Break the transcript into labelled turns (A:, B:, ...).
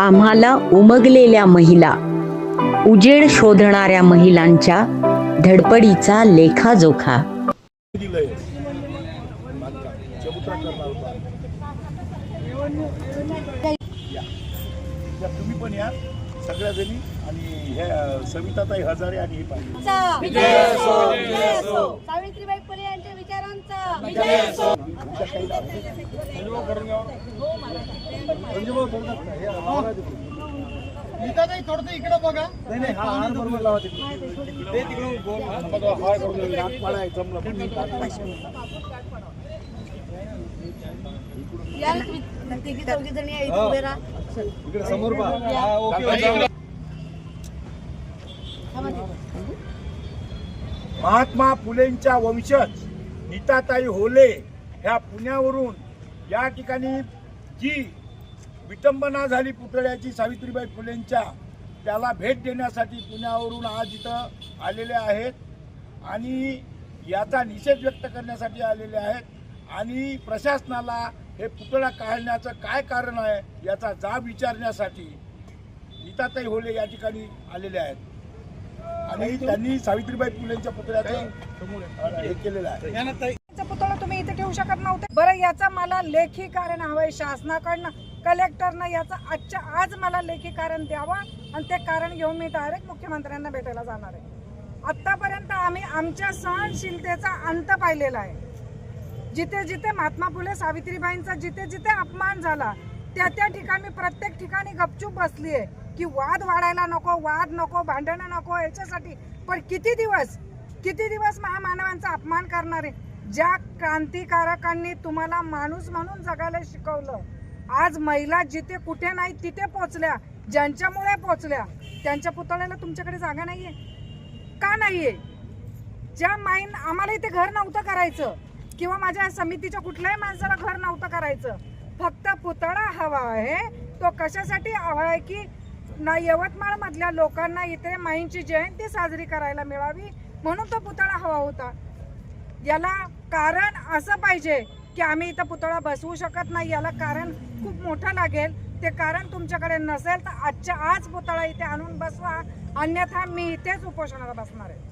A: आम्हाला उमगलेल्या महिला, उजेड शोधणाऱ्या महिलांच्या धडपडीचा लेखाजोखा.
B: तुम्ही पण या सगळ्या जणी आणि ह्या सविताताई हजारे आणि हे पाहिजे.
C: सावित्रीबाई फुले यांच्या विचारांचा थोडं इकडे बघा.
B: नाही हा हार बरोबर लावा इकडे समोर महात्मा फुलेंच्या वंशज नीताताई होले ह्या पुण्यावरून या ठिकाणी जी विटंबना झाली पुतळ्याची सावित्रीबाई फुलेंच्या, त्याला भेट देण्यासाठी पुण्यावरून आज इथं आलेले आहेत आणि याचा निषेध व्यक्त करण्यासाठी आलेले आहेत आणि प्रशासनाला हे पुतळा काढण्याचं काय कारण आहे याचा जाब विचारण्यासाठी नीताताई होले या ठिकाणी आलेले आहेत आणि त्यांनी सावित्रीबाई फुलेंच्या पुतळ्याचं हे केलेलं आहे.
D: पुतळा तुम्ही इथे ठेवू शकत नव्हते. बरं, याचं मला लेखी कारण हवंय शासनाकडनं, कलेक्टरनं याचं आज मला लेखी कारण द्यावं आणि ते कारण घेऊन मी डायरेक्ट मुख्यमंत्र्यांना भेटायला जाणार आहे. आतापर्यंत आम्ही आमच्या सहनशीलतेचा अंत पाहिलेला आहे. जिथे जिथे महात्मा फुले सावित्रीबाईंचा जिथे जिथे अपमान झाला त्या ठिकाणी प्रत्येक ठिकाणी गपचूप बसली आहे की वाद वाढायला नको, वाद नको, भांडणं नको याच्यासाठी. पण किती दिवस महामानवांचा अपमान करणारे ज्या क्रांतिकारकांनी तुम्हाला माणूस म्हणून जगायला शिकवलं, आज महिला जिथे कुठे नाही तिथे पोचल्या, ज्यांच्यामुळे पोचल्या, त्यांच्या पुतळ्याला तुमच्याकडे जागा नाहीये का? नाहीये. ज्या माईन आम्हाला इथे घर नव्हतं करायचं किंवा माझ्या समितीच्या कुठल्याही माणसाला घर नव्हतं करायचं, फक्त पुतळा हवा आहे. तो कशासाठी हवा आहे की यवतमाळ मधल्या लोकांना इथे माईंची जयंती साजरी करायला मिळावी म्हणून तो पुतळा हवा होता. याला कारण असं पाहिजे की आम्ही इथं पुतळा बसवू शकत नाही, याला कारण खूप मोठं लागेल. ते कारण तुमच्याकडे नसेल तर आज पुतळा इथे आणून बसवा, अन्यथा मी इथेच उपोषणाला बसणार आहे.